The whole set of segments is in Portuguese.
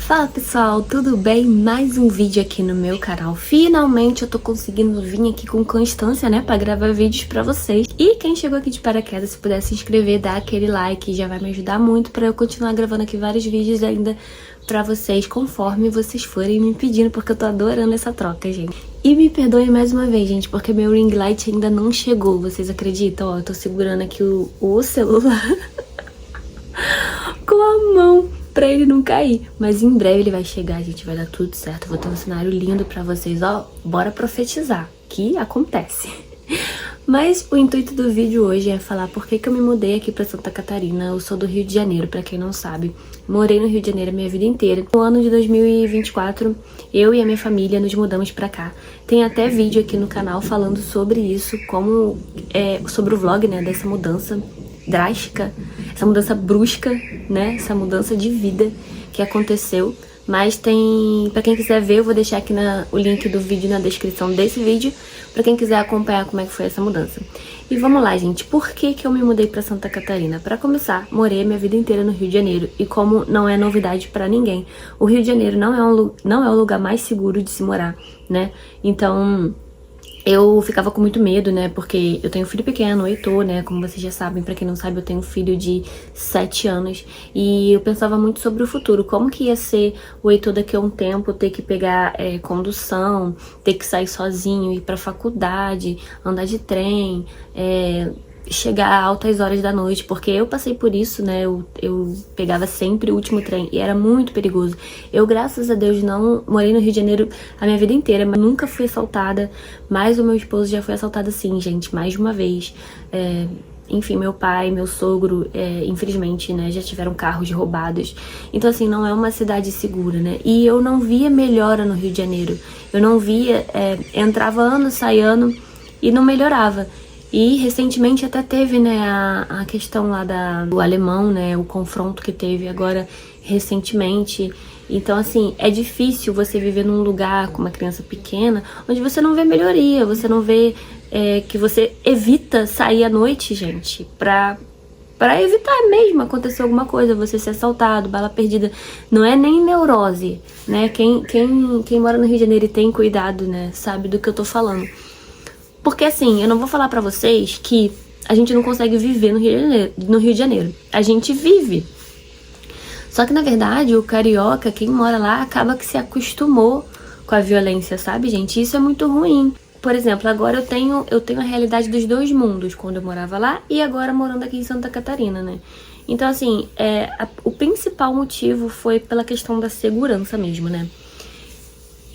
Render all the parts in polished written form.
Fala pessoal, tudo bem? Mais um vídeo aqui no meu canal. Finalmente eu tô conseguindo vir aqui com constância, né, pra gravar vídeos pra vocês. E quem chegou aqui de paraquedas, se puder se inscrever, dar aquele like, já vai me ajudar muito pra eu continuar gravando aqui vários vídeos ainda pra vocês, conforme vocês forem me pedindo, porque eu tô adorando essa troca, gente. E me perdoem mais uma vez, gente, porque meu ring light ainda não chegou, vocês acreditam? Ó, eu tô segurando aqui o celular com a mão pra ele não cair. Mas em breve ele vai chegar, gente, vai dar tudo certo. Eu vou ter um cenário lindo pra vocês, ó. Bora profetizar, que acontece. Mas o intuito do vídeo hoje é falar por que eu me mudei aqui pra Santa Catarina. Eu sou do Rio de Janeiro, pra quem não sabe. Morei no Rio de Janeiro a minha vida inteira. No ano de 2024, eu e a minha família nos mudamos pra cá. Tem até vídeo aqui no canal falando sobre isso, como sobre o vlog, né, dessa mudança drástica, essa mudança brusca, né, essa mudança de vida que aconteceu. Mas tem, pra quem quiser ver, eu vou deixar aqui o link do vídeo na descrição desse vídeo, pra quem quiser acompanhar como é que foi essa mudança. E vamos lá, gente, por que eu me mudei pra Santa Catarina? Pra começar, morei a minha vida inteira no Rio de Janeiro, e como não é novidade pra ninguém, o Rio de Janeiro não é o lugar mais seguro de se morar, né, então eu ficava com muito medo, né, porque eu tenho um filho pequeno, o Heitor, né, como vocês já sabem, pra quem não sabe, eu tenho um filho de 7 anos, e eu pensava muito sobre o futuro, como que ia ser o Heitor daqui a um tempo, ter que pegar condução, ter que sair sozinho, ir pra faculdade, andar de trem, chegar a altas horas da noite, porque eu passei por isso, né, eu pegava sempre o último trem, e era muito perigoso. Eu, graças a Deus, não morei no Rio de Janeiro a minha vida inteira, mas nunca fui assaltada, mas o meu esposo já foi assaltado sim, gente, mais de uma vez. Enfim, meu pai, meu sogro, infelizmente, né, já tiveram carros roubados. Então, assim, não é uma cidade segura, né, e eu não via melhora no Rio de Janeiro, eu não via, entrava ano, saía ano, e não melhorava. E recentemente até teve, né, a questão lá do alemão, né, o confronto que teve agora recentemente. Então, assim, é difícil você viver num lugar com uma criança pequena, onde você não vê melhoria, você não vê que você evita sair à noite, gente, pra evitar mesmo acontecer alguma coisa, você ser assaltado, bala perdida. Não é nem neurose, né, quem mora no Rio de Janeiro e tem cuidado, né, sabe do que eu tô falando. Porque assim, eu não vou falar pra vocês que a gente não consegue viver no Rio de Janeiro. A gente vive. Só que na verdade, o carioca, quem mora lá, acaba que se acostumou com a violência, sabe, gente? Isso é muito ruim. Por exemplo, agora eu tenho a realidade dos dois mundos, quando eu morava lá e agora morando aqui em Santa Catarina, né? Então assim, o principal motivo foi pela questão da segurança mesmo, né?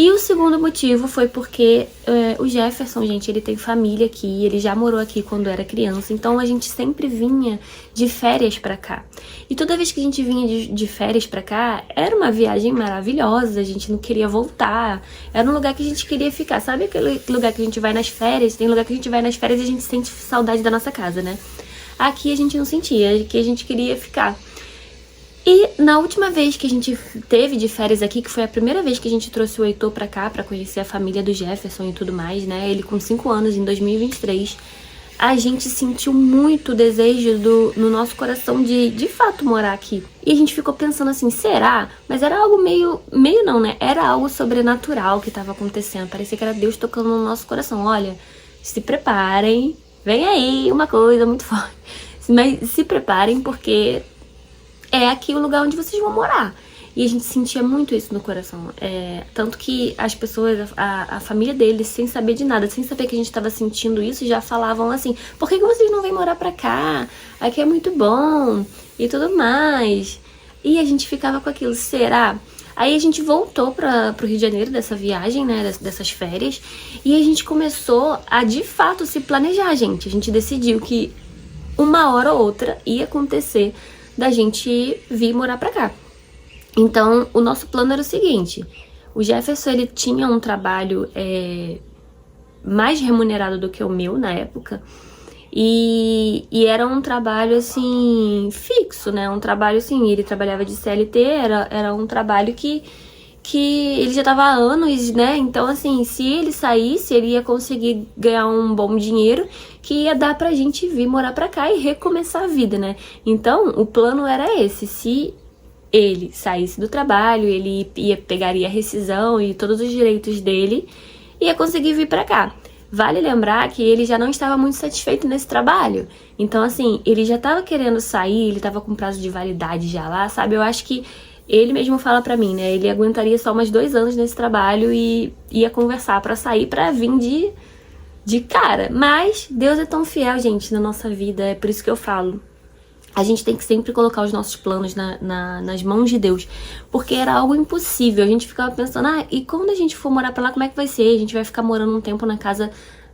E o segundo motivo foi porque o Jefferson, gente, ele tem família aqui, ele já morou aqui quando era criança, então a gente sempre vinha de férias pra cá. E toda vez que a gente vinha de férias pra cá, era uma viagem maravilhosa, a gente não queria voltar, era um lugar que a gente queria ficar. Sabe aquele lugar que a gente vai nas férias? Tem lugar que a gente vai nas férias e a gente sente saudade da nossa casa, né? Aqui a gente não sentia, aqui a gente queria ficar. E na última vez que a gente teve de férias aqui, que foi a primeira vez que a gente trouxe o Heitor pra cá, pra conhecer a família do Jefferson e tudo mais, né? Ele com 5 anos, em 2023, a gente sentiu muito desejo no nosso coração de fato morar aqui. E a gente ficou pensando assim, será? Mas era algo meio não, né? Era algo sobrenatural que tava acontecendo. Parecia que era Deus tocando no nosso coração. Olha, se preparem, vem aí uma coisa muito forte. Mas se preparem porque é aqui o lugar onde vocês vão morar. E a gente sentia muito isso no coração. Tanto que as pessoas, a família deles, sem saber de nada, sem saber que a gente tava sentindo isso, já falavam assim, por que vocês não vêm morar pra cá? Aqui é muito bom e tudo mais. E a gente ficava com aquilo, será? Aí a gente voltou pro Rio de Janeiro dessa viagem, né, dessas férias, e a gente começou a, de fato, se planejar, gente. A gente decidiu que uma hora ou outra ia acontecer da gente vir morar pra cá. Então, o nosso plano era o seguinte, o Jefferson, ele tinha um trabalho mais remunerado do que o meu na época, e era um trabalho, assim, fixo, né, um trabalho, assim, ele trabalhava de CLT, era um trabalho que ele já tava há anos, né, então, assim, se ele saísse, ele ia conseguir ganhar um bom dinheiro que ia dar pra gente vir morar pra cá e recomeçar a vida, né. Então, o plano era esse, se ele saísse do trabalho, ele pegaria a rescisão e todos os direitos dele e ia conseguir vir pra cá. Vale lembrar que ele já não estava muito satisfeito nesse trabalho. Então, assim, ele já estava querendo sair, ele estava com prazo de validade já lá, sabe? Eu acho que ele mesmo fala pra mim, né? Ele aguentaria só mais 2 anos nesse trabalho e ia conversar pra sair, pra vir de cara. Mas Deus é tão fiel, gente, na nossa vida. É por isso que eu falo. A gente tem que sempre colocar os nossos planos nas mãos de Deus. Porque era algo impossível. A gente ficava pensando, e quando a gente for morar pra lá, como é que vai ser? A gente vai ficar morando um tempo na casa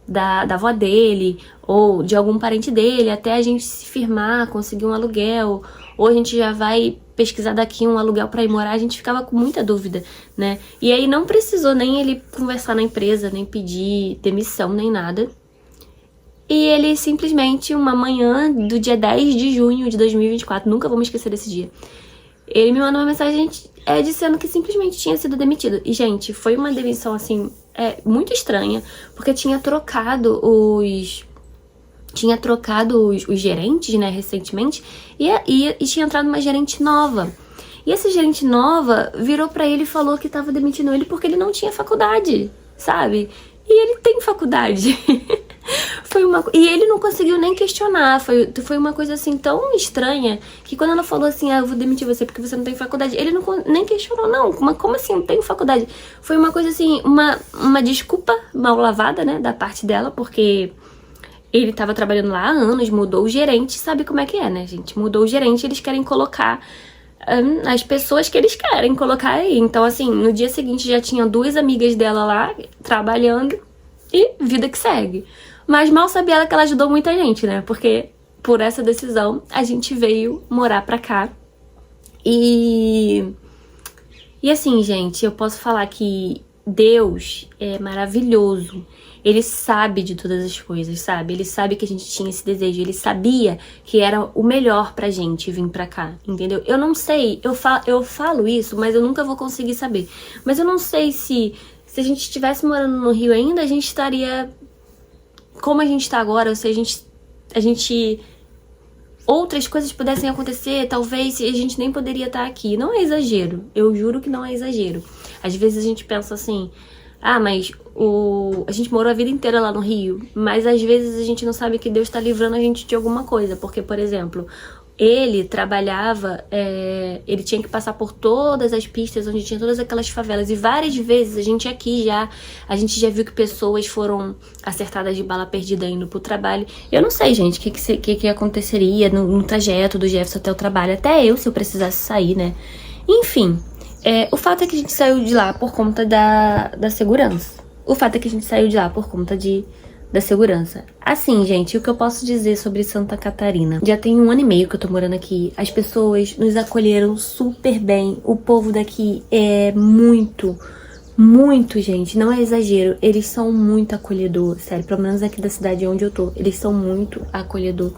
da avó dele, ou de algum parente dele, até a gente se firmar, conseguir um aluguel, ou a gente já vai pesquisar daqui um aluguel pra ir morar. A gente ficava com muita dúvida, né? E aí não precisou nem ele conversar na empresa, nem pedir demissão, nem nada. E ele simplesmente, uma manhã do dia 10 de junho de 2024, nunca vou me esquecer desse dia, ele me mandou uma mensagem dizendo que simplesmente tinha sido demitido. E, gente, foi uma demissão, assim, muito estranha, porque tinha trocado os gerentes, né, recentemente, e tinha entrado uma gerente nova. E essa gerente nova virou pra ele e falou que tava demitindo ele porque ele não tinha faculdade, sabe? E ele tem faculdade. E ele não conseguiu nem questionar. Foi uma coisa assim tão estranha que quando ela falou assim, eu vou demitir você porque você não tem faculdade, ele nem questionou, não. Mas como assim, não tenho faculdade? Foi uma coisa assim, uma desculpa mal lavada, né, da parte dela, porque ele tava trabalhando lá há anos, mudou o gerente, sabe como é que é, né, gente? Mudou o gerente, eles querem colocar as pessoas que eles querem colocar aí. Então, assim, no dia seguinte já tinha 2 amigas dela lá trabalhando e vida que segue. Mas mal sabia ela que ela ajudou muita gente, né? Porque por essa decisão a gente veio morar pra cá. E assim, gente, eu posso falar que Deus é maravilhoso. Ele sabe de todas as coisas, sabe? Ele sabe que a gente tinha esse desejo. Ele sabia que era o melhor pra gente vir pra cá, entendeu? Eu não sei, eu falo isso, mas eu nunca vou conseguir saber. Mas eu não sei se a gente estivesse morando no Rio ainda, a gente estaria como a gente tá agora, ou se a gente outras coisas pudessem acontecer, talvez a gente nem poderia estar aqui. Não é exagero, eu juro que não é exagero. Às vezes a gente pensa assim, mas a gente morou a vida inteira lá no Rio, mas às vezes a gente não sabe que Deus tá livrando a gente de alguma coisa, porque, por exemplo, ele trabalhava, ele tinha que passar por todas as pistas onde tinha todas aquelas favelas, e várias vezes a gente já viu que pessoas foram acertadas de bala perdida indo pro trabalho. Eu não sei, gente, o que aconteceria no trajeto do Jefferson até o trabalho, até eu, se eu precisasse sair, né? Enfim, o fato é que a gente saiu de lá por conta da segurança. O fato é que a gente saiu de lá por conta da segurança. Assim, gente, o que eu posso dizer sobre Santa Catarina? Já tem 1 ano e meio que eu tô morando aqui. As pessoas nos acolheram super bem. O povo daqui é muito, gente, não é exagero. Eles são muito acolhedor, sério. Pelo menos aqui da cidade onde eu tô, eles são muito acolhedor.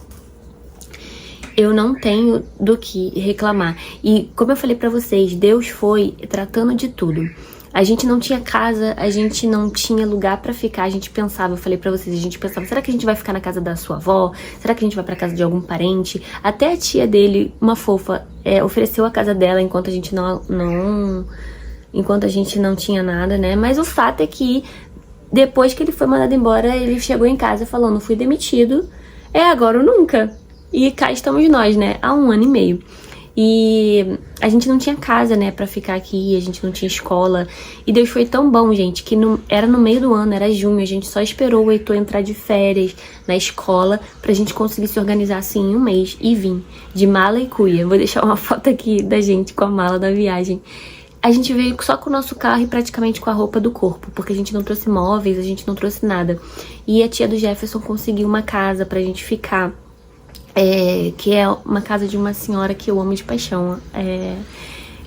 Eu não tenho do que reclamar. E como eu falei pra vocês, Deus foi tratando de tudo. A gente não tinha casa, a gente não tinha lugar pra ficar. A gente pensava, eu falei pra vocês, a gente pensava, será que a gente vai ficar na casa da sua avó? Será que a gente vai pra casa de algum parente? Até a tia dele, uma fofa, ofereceu a casa dela enquanto a gente não tinha nada, né? Mas o fato é que depois que ele foi mandado embora, ele chegou em casa e falou, não fui demitido, agora ou nunca. E cá estamos nós, né? Há 1 ano e meio. E a gente não tinha casa, né, pra ficar aqui, a gente não tinha escola. E Deus foi tão bom, gente, que era no meio do ano, era junho, a gente só esperou o Heitor entrar de férias na escola pra gente conseguir se organizar assim em 1 mês e vir de mala e cuia. Vou deixar uma foto aqui da gente com a mala da viagem. A gente veio só com o nosso carro e praticamente com a roupa do corpo, porque a gente não trouxe móveis, a gente não trouxe nada. E a tia do Jefferson conseguiu uma casa pra gente ficar. Que é uma casa de uma senhora que eu amo de paixão.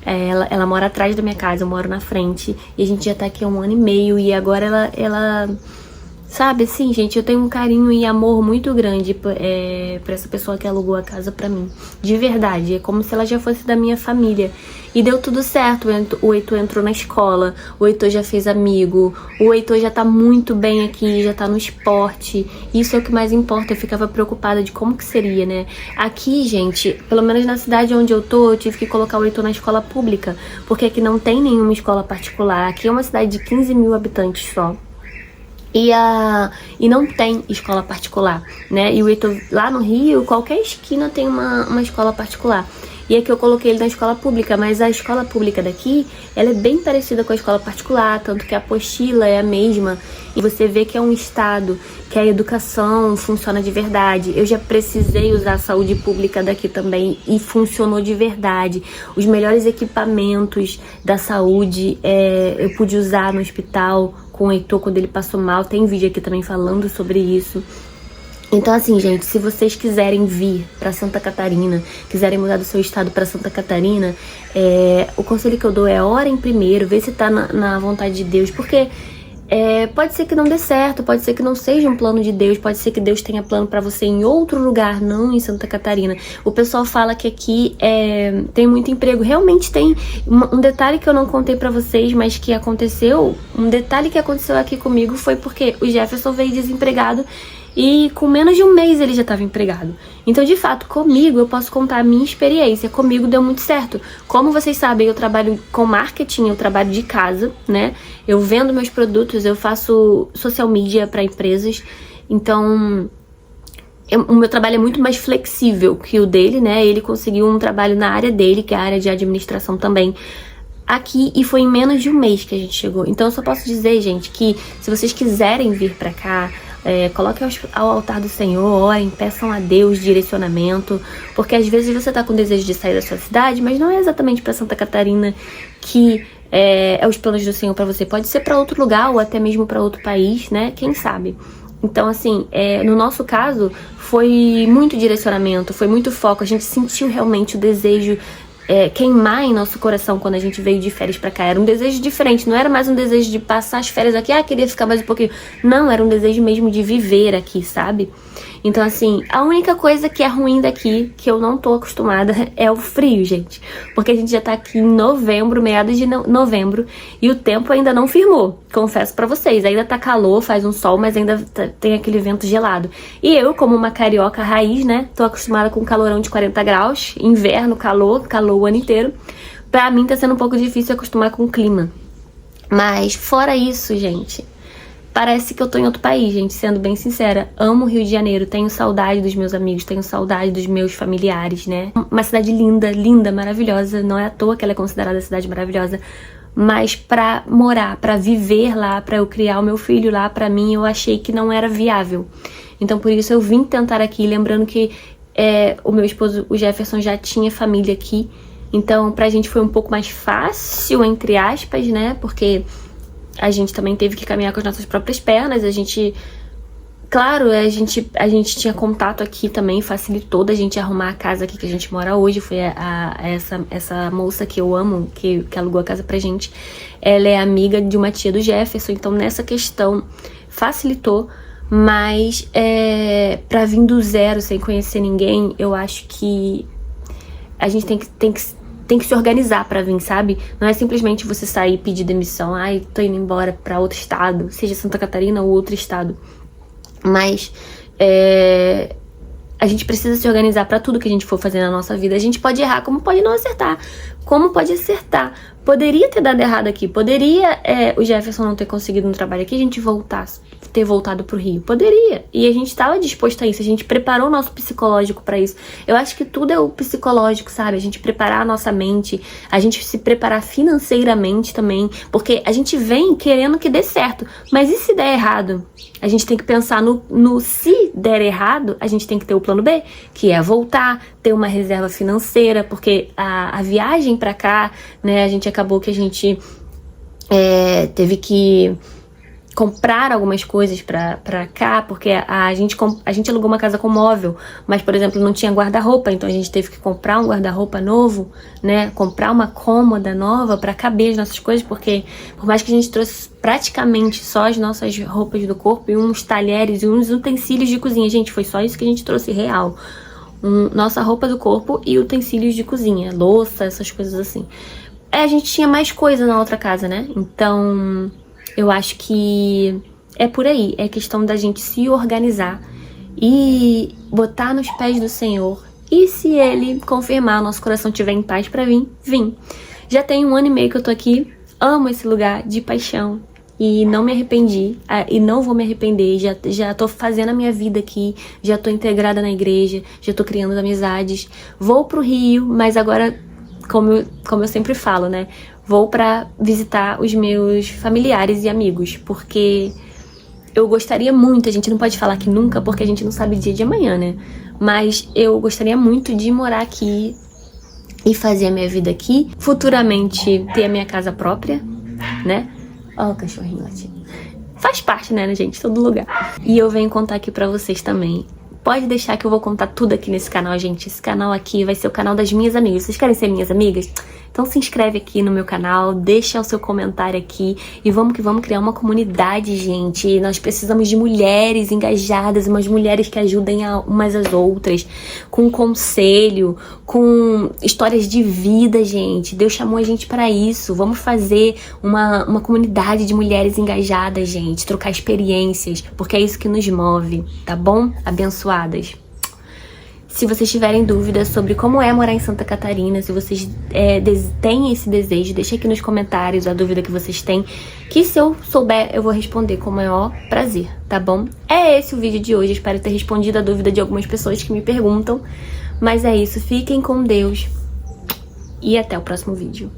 Ela mora atrás da minha casa, eu moro na frente. E a gente já tá aqui há 1 ano e meio. E agora Sabe, assim, gente, eu tenho um carinho e amor muito grande por essa pessoa que alugou a casa pra mim. De verdade, é como se ela já fosse da minha família. E deu tudo certo, o Heitor entrou na escola, o Heitor já fez amigo, o Heitor já tá muito bem aqui, já tá no esporte. Isso é o que mais importa, eu ficava preocupada de como que seria, né? Aqui, gente, pelo menos na cidade onde eu tô, eu tive que colocar o Heitor na escola pública, porque aqui não tem nenhuma escola particular. Aqui é uma cidade de 15 mil habitantes só. E não tem escola particular, né? E o Heitor, lá no Rio, qualquer esquina tem uma escola particular. E aqui eu coloquei ele na escola pública, mas a escola pública daqui, ela é bem parecida com a escola particular, tanto que a apostila é a mesma. E você vê que é um estado que a educação funciona de verdade. Eu já precisei usar a saúde pública daqui também e funcionou de verdade. Os melhores equipamentos da saúde eu pude usar no hospital com o Heitor quando ele passou mal. Tem vídeo aqui também falando sobre isso. Então, assim, gente, se vocês quiserem vir pra Santa Catarina, quiserem mudar do seu estado pra Santa Catarina, o conselho que eu dou é orem primeiro, vê se tá na vontade de Deus, porque pode ser que não dê certo, pode ser que não seja um plano de Deus, pode ser que Deus tenha plano pra você em outro lugar, não em Santa Catarina. O pessoal fala que aqui tem muito emprego, realmente tem. Um detalhe que eu não contei pra vocês, mas que aconteceu, um detalhe que aconteceu aqui comigo foi porque o Jefferson veio desempregado e com menos de um mês ele já estava empregado. Então, de fato, comigo eu posso contar a minha experiência. Comigo deu muito certo. Como vocês sabem, eu trabalho com marketing, eu trabalho de casa, né? Eu vendo meus produtos, eu faço social media para empresas. Então, o meu trabalho é muito mais flexível que o dele, né? Ele conseguiu um trabalho na área dele, que é a área de administração também, aqui, e foi em menos de um mês que a gente chegou. Então, eu só posso dizer, gente, que se vocês quiserem vir pra cá, coloquem ao altar do Senhor, orem, peçam a Deus direcionamento, porque às vezes você tá com desejo de sair da sua cidade, mas não é exatamente pra Santa Catarina que é os planos do Senhor pra você. Pode ser pra outro lugar ou até mesmo pra outro país, né? Quem sabe? Então, assim, no nosso caso, foi muito direcionamento, foi muito foco. A gente sentiu realmente o desejo queimar em nosso coração quando a gente veio de férias pra cá. Era um desejo diferente, não era mais um desejo de passar as férias aqui, queria ficar mais um pouquinho. Não, era um desejo mesmo de viver aqui, sabe? Então, assim, a única coisa que é ruim daqui, que eu não tô acostumada, é o frio, gente. Porque a gente já tá aqui em novembro, meados de novembro, e o tempo ainda não firmou, confesso pra vocês. Ainda tá calor, faz um sol, mas ainda tem aquele vento gelado. E eu, como uma carioca raiz, né, tô acostumada com calorão de 40 graus, inverno, calor o ano inteiro. Pra mim tá sendo um pouco difícil acostumar com o clima. Mas, fora isso, gente, parece que eu tô em outro país, gente, sendo bem sincera. Amo o Rio de Janeiro, tenho saudade dos meus amigos, tenho saudade dos meus familiares, né? Uma cidade linda, linda, maravilhosa. Não é à toa que ela é considerada a cidade maravilhosa. Mas pra morar, pra viver lá, pra eu criar o meu filho lá, pra mim, eu achei que não era viável. Então, por isso, eu vim tentar aqui, lembrando que o meu esposo, o Jefferson, já tinha família aqui. Então, pra gente foi um pouco mais fácil, entre aspas, né? Porque a gente também teve que caminhar com as nossas próprias pernas. A gente, claro, a gente tinha contato aqui também, facilitou da gente arrumar a casa aqui que a gente mora hoje. Foi essa moça que eu amo, que alugou a casa pra gente. Ela é amiga de uma tia do Jefferson, então nessa questão facilitou. Mas pra vir do zero, sem conhecer ninguém, eu acho que a gente tem que se organizar pra vir, sabe? Não é simplesmente você sair e pedir demissão. Ai, tô indo embora pra outro estado, seja Santa Catarina ou outro estado. Mas a gente precisa se organizar pra tudo que a gente for fazer na nossa vida. A gente pode errar, como pode não acertar. Como pode acertar. Poderia ter dado errado aqui. Poderia o Jefferson não ter conseguido um trabalho aqui, a gente ter voltado pro Rio. Poderia. E a gente estava disposto a isso. A gente preparou o nosso psicológico pra isso. Eu acho que tudo é o psicológico, sabe? A gente preparar a nossa mente, a gente se preparar financeiramente também. Porque a gente vem querendo que dê certo. Mas e se der errado? A gente tem que pensar no se der errado, a gente tem que ter o plano B, que é voltar, ter uma reserva financeira, porque a viagem pra cá, né, acabou que a gente teve que comprar algumas coisas pra cá, porque a gente alugou uma casa com móvel, mas, por exemplo, não tinha guarda-roupa, então a gente teve que comprar um guarda-roupa novo, né? Comprar uma cômoda nova pra caber as nossas coisas, porque por mais que a gente trouxe praticamente só as nossas roupas do corpo e uns talheres e uns utensílios de cozinha, gente, foi só isso que a gente trouxe real. Nossa roupa do corpo e utensílios de cozinha, louça, essas coisas assim. A gente tinha mais coisa na outra casa, né? Então, eu acho que é por aí. É questão da gente se organizar e botar nos pés do Senhor. E se Ele confirmar, nosso coração estiver em paz pra vir, vim. Já tem 1 ano e meio que eu tô aqui. Amo esse lugar de paixão. E não me arrependi, e não vou me arrepender, já tô fazendo a minha vida aqui, já tô integrada na igreja, já tô criando amizades. Vou pro Rio, mas agora, como eu sempre falo, né, vou pra visitar os meus familiares e amigos, porque eu gostaria muito, a gente não pode falar que nunca, porque a gente não sabe o dia de amanhã, né, mas eu gostaria muito de morar aqui e fazer a minha vida aqui, futuramente ter a minha casa própria, né. Ó, o cachorrinho latindo. Faz parte, né, gente? Todo lugar. E eu venho contar aqui pra vocês também. Pode deixar que eu vou contar tudo aqui nesse canal, gente. Esse canal aqui vai ser o canal das minhas amigas. Vocês querem ser minhas amigas? Então se inscreve aqui no meu canal, deixa o seu comentário aqui e vamos que vamos criar uma comunidade, gente. Nós precisamos de mulheres engajadas, umas mulheres que ajudem umas às outras, com conselho, com histórias de vida, gente. Deus chamou a gente pra isso. Vamos fazer uma comunidade de mulheres engajadas, gente. Trocar experiências, porque é isso que nos move, tá bom? Abençoadas. Se vocês tiverem dúvidas sobre como é morar em Santa Catarina, se vocês têm esse desejo, deixa aqui nos comentários a dúvida que vocês têm, que se eu souber, eu vou responder com o maior prazer, tá bom? É esse o vídeo de hoje, espero ter respondido a dúvida de algumas pessoas que me perguntam, mas é isso, fiquem com Deus e até o próximo vídeo.